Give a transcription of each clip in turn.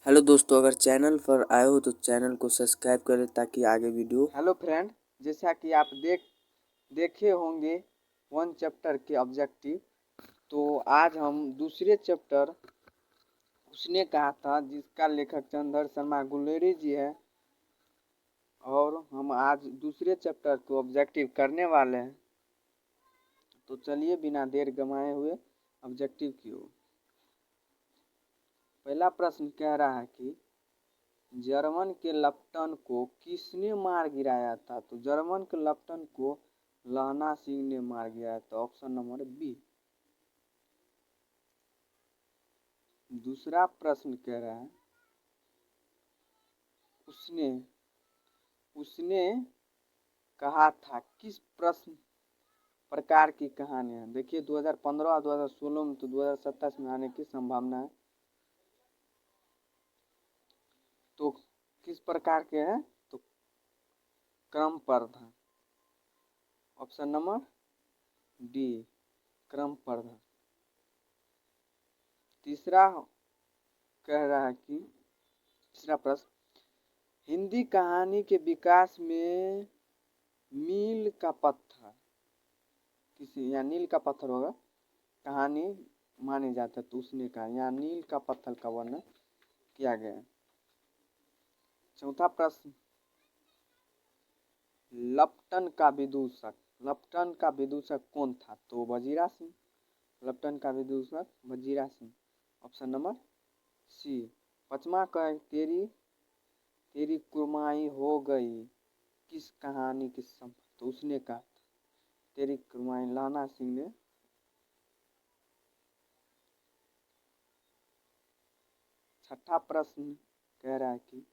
Hello दोस्तों, अगर channel पर आए हो तो चैनल को सब्सक्राइब करें ताकि आगे वीडियो। हेलो फ्रेंड, जैसा कि आप देखे होंगे वन चैप्टर के ऑब्जेक्टिव। तो आज हम दूसरे चैप्टर उसने कहा था जिसका लेखक चंद्र शर्मा गुलेरी जी है, और हम आज दूसरे चैप्टर को ऑब्जेक्टिव करने वाले हैं। तो चलिए बिना देर गंवाए हुए ऑब्जेक्टिव की ओर। पहला प्रश्न कह रहा है कि जर्मन के लप्टन को किसने मार गिराया था। तो जर्मन के लप्टन को लहना सिंह ने मार गिराया था। Option number B. दूसरा प्रश्न कह रहा है उसने उसने कहा था किस प्रश्न प्रकार की कहानी है। देखिए 2015 और 2016 में तो 2027 में आने की संभावना है। तो किस प्रकार के हैं, तो क्रम प्रधान। ऑप्शन नंबर डी, क्रम प्रधान। तीसरा कह रहा है कि तीसरा प्रश्न, हिंदी कहानी के विकास में मील का पत्थर किसी, या नील का पत्थर होगा, कहानी माने जाता है। तो उसने कहा यहाँ नील का पत्थर का वर्णन किया गया। चौथा प्रश्न, लप्टन का विदूषक कौन था। तो वजीरा सिंह। लप्टन का विदूषक Wazira Singh. Option number C. पांचवा का तेरी तेरी कुरमाई हो गई किस कहानी की संपत्ति। तो उसने कहा तेरी कुरमाई लहना सिंह ने। छठा प्रश्न कह रहा है कि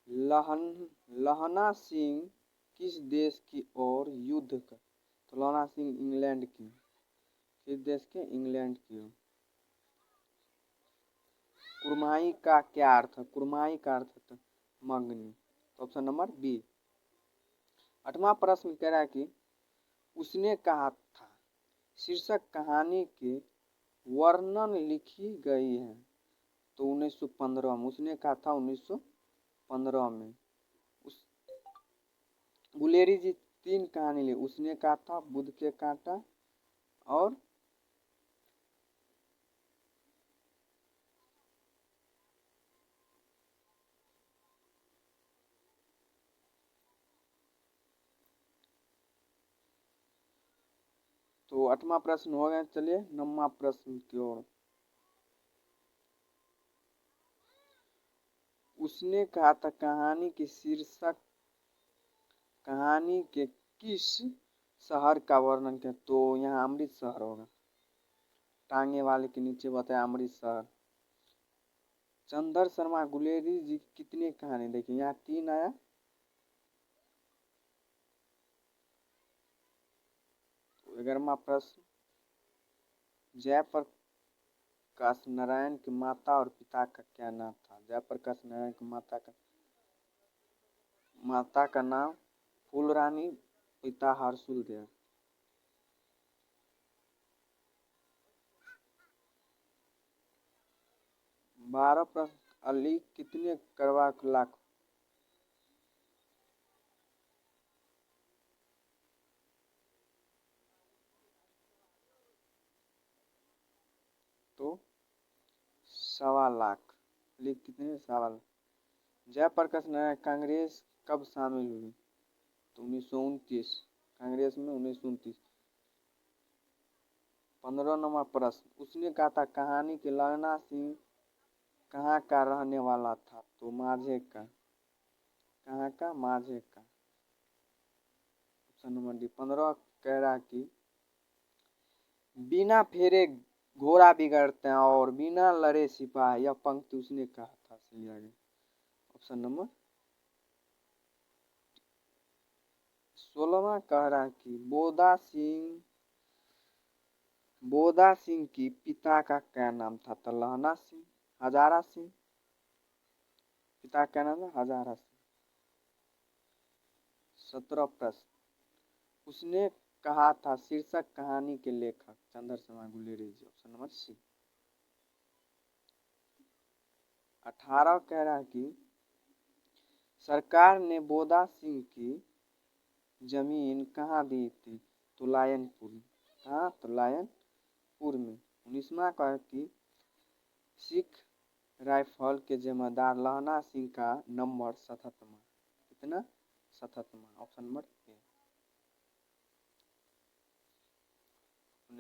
लहना सिंह किस देश की ओर युद्ध कर। तो लहना सिंह इंग्लैंड की। किस देश के, इंग्लैंड की ओर। कुरमाई का क्या अर्थ है। कुरमाई का अर्थ है मंगनी। तो ऑप्शन नंबर बी। आठवां प्रश्न कह रहा है कि उसने कहा था शीर्षक कहानी के वर्णन लिखी गई है। तो 1915 में। उसने कहा था 1915 में। उस गुलेरी जी तीन कहानी ली। उसने कहा था, बुद्ध के कांटा, और तो आठवां प्रश्न हो गया। चलिए नौवां प्रश्न की ओर। उसने कहा था कहानी की शीर्षक कहानी के किस शहर का वर्णन किया। तो यहाँ अमृतसर होगा। टांगे वाले के नीचे बताया अमृतसर। चंद्र शर्मा गुलेरी जी कितनी कहानी, देखिए यहाँ तीन आया। तो 11वां प्रश्न, जयप्रकाश नारायण की माता और पिता का क्या नाम था। जयप्रकाश नारायण की माता का नाम फूलरानी, पिता हर्षुल देव। 12 प्रश्न, अली कितने करवा लाख। तो 1.25 लाख। अली कितने, 1.25 लाख। जयप्रकाश नारायण कांग्रेस कब शामिल हुई। तो 1929। कांग्रेस में 1929। 15 नंबर प्रश्न, उसने कहा था कहानी के लहना सिंह कहाँ का रहने वाला था। तो माझे का। कहाँ का, माझे का। Option number D. 15 कह रहा कि बिना फेरे घोड़ा बिगड़ते हैं और बिना लड़े सिपाही। यह पंक्ति उसने कहा था, सही आगे। ऑप्शन नंबर 16वां कह रहा कि बोदा सिंह की पिता का क्या नाम था। तो लहना सिंह, हजारा सिंह। पिता का नाम है हजारा सिंह। 17 प्रश्न, उसने कहा था शीर्षक कहानी के लेखक Chandra Sharma Guleri ji. Option number C. 18 कह रहा है कि सरकार ने बोदा सिंह की जमीन कहाँ दी थी? तुलायनपुर। कहाँ? तुलायनपुर में। 19वां कहा कि सिख राइफल के जमादार लहना सिंह का नंबर 77वां। कितना? 77वां। Option number A.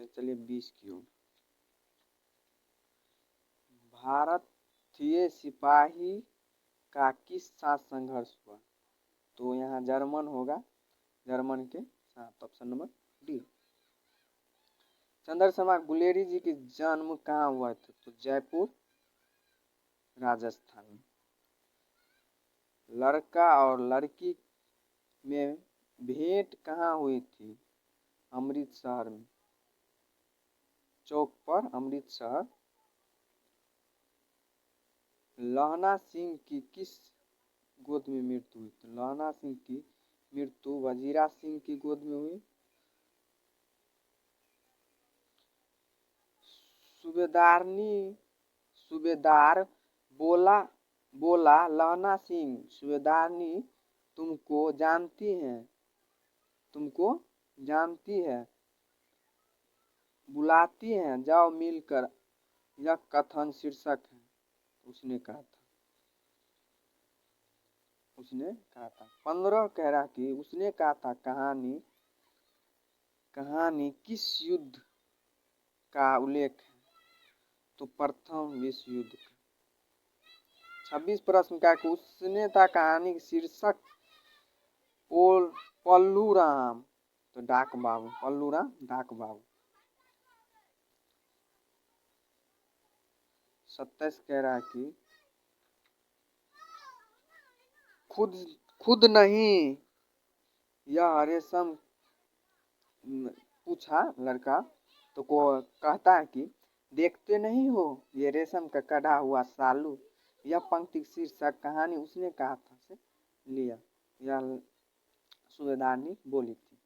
चलिए 20 की ओर। भारतीय सिपाही का किस साथ संघर्ष हुआ? तो यहाँ जर्मन होगा, जर्मन के साथ। Option number D. Chandrasharma Guleri ji की जन्म कहाँ हुआ था? तो जयपुर, राजस्थान में। लड़का और लड़की में भेंट कहाँ हुई थी? अमृतसर में, चौक पर, अमृतसर। लहना सिंह की किस गोद में मृत्यु हुई? तो लहना सिंह की मृत्यु वजीरा सिंह की गोद में हुई। सूबेदार बोला लहना सिंह, सूबेदारनी तुमको जानती है, बुलाती है, जाओ मिलकर। यह कथन शीर्षक है। उसने कहा था। 15 कह रहा कि उसने कहा था कहानी किस युद्ध का उल्लेख है? तो प्रथम विश्व युद्ध का। 26 प्रश्न का कि उसने था कहानी शीर्षक पल्लू राम, तो डाक बाबू, पल्लू राम डाक बाबू। 27 कह रहा है कि खुद नहीं, यह रेशम पूछा लड़का, तो को कहता है कि देखते नहीं हो ये रेशम का कढ़ा हुआ सालू। यह पंक्ति शीर्षक कहानी उसने कहा था से लिया, यह सूबेदारनी बोली थी।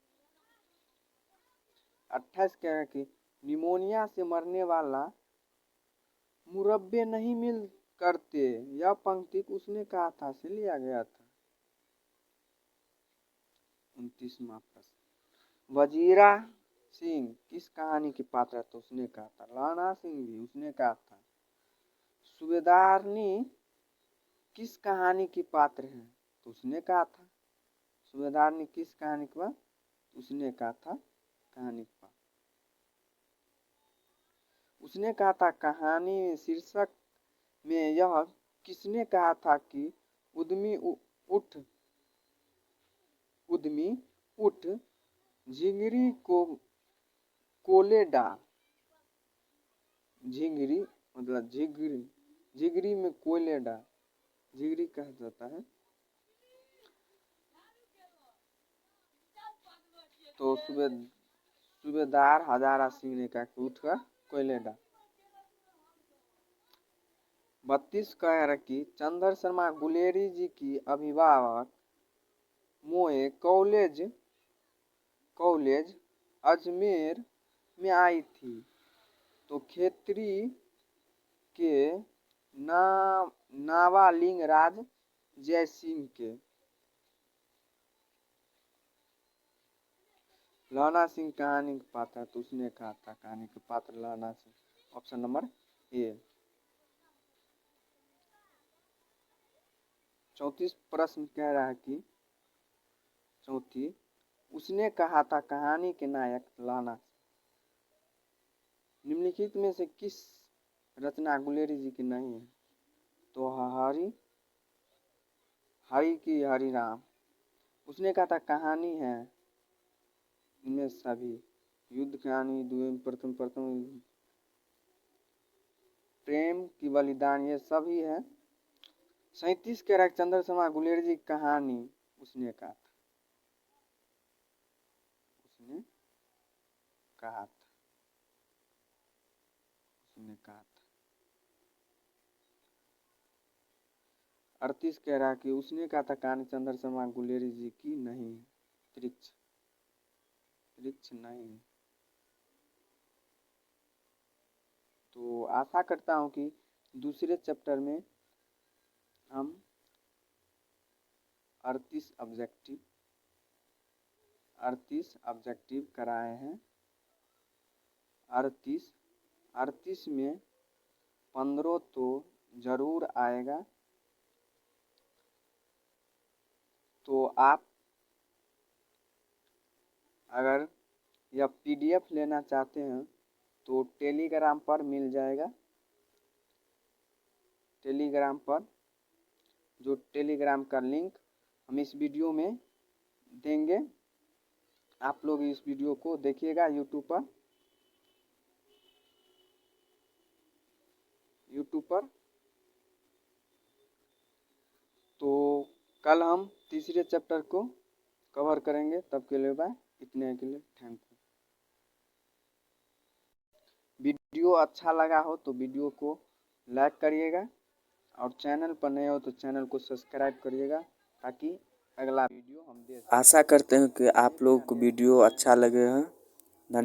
28 कह रहा है कि निमोनिया से मरने वाला मुरब्बे नहीं मिल करते। यह पंक्ति उसने कहा था से लिया गया था। 29वां प्रश्न, वजीरा सिंह किस कहानी की पात्र है? तो उसने कहा था। लहना सिंह भी उसने कहा था। सूबेदारनी किस कहानी की पात्र है? तो उसने कहा था। सूबेदारनी किस कहानी की पात्र? उसने कहा था कहानी की पात्र। उसने कहा था कहानी शीर्षक में यह किसने कहा था कि उद्यमी उठ झिंगरी को कोले डाल। झिंगरी मतलब झिंगरी में कोयले डाल, झिंगरी कहा जाता है। तो सूबेदार हजारा सिंह ने कहा कि उठकर कोयले डाल। 32 कह रहा कि चंद्रशर्मा गुलेरी जी की अभिभावक मोए कॉलेज अजमेर में आई थी। तो खेतरी के नावालिंग राज जयसिंह के। लहना सिंह कहानी के पात्र, तो उसने कहा था कहानी के पात्र लहना सिंह। ऑप्शन नंबर ए। 34 प्रश्न कह रहा है कि उसने कहा था कहानी के नायक लहना सिंह। निम्नलिखित में से किस रचना गुलेरी जी की नहीं है? तो हरि की हरिराम। उसने कहा था कहानी है इनमें सभी, युद्ध कहानी, प्रथम प्रेम की बलिदान, ये सभी है। 37 कह रहा है चंद्रशर्मा गुलेरी जी कहानी उसने कहा था। उसने कहा था। 38 कह रहा कि उसने कहा था कहानी चंद्रशर्मा गुलेरी जी की नहीं है। वृक्ष नहीं है। तो आशा करता हूँ कि दूसरे चैप्टर में हम 38 ऑब्जेक्टिव कराए हैं। 38 में 15 तो जरूर आएगा। तो आप अगर यह PDF लेना चाहते हैं तो टेलीग्राम पर मिल जाएगा। टेलीग्राम पर जो टेलीग्राम का लिंक हम इस वीडियो में देंगे, आप लोग इस वीडियो को देखिएगा यूट्यूब पर। तो कल हम तीसरे चैप्टर को कवर करेंगे। तब के लिए बाय, इतने के लिए थैंक यू। वीडियो अच्छा लगा हो तो वीडियो को लाइक करिएगा और चैनल पर नए हो तो चैनल को सब्सक्राइब करिएगा ताकि अगला वीडियो हम दे सकें। आशा करते हैं कि आप लोग को वीडियो अच्छा लगे हैं। धन्यवाद।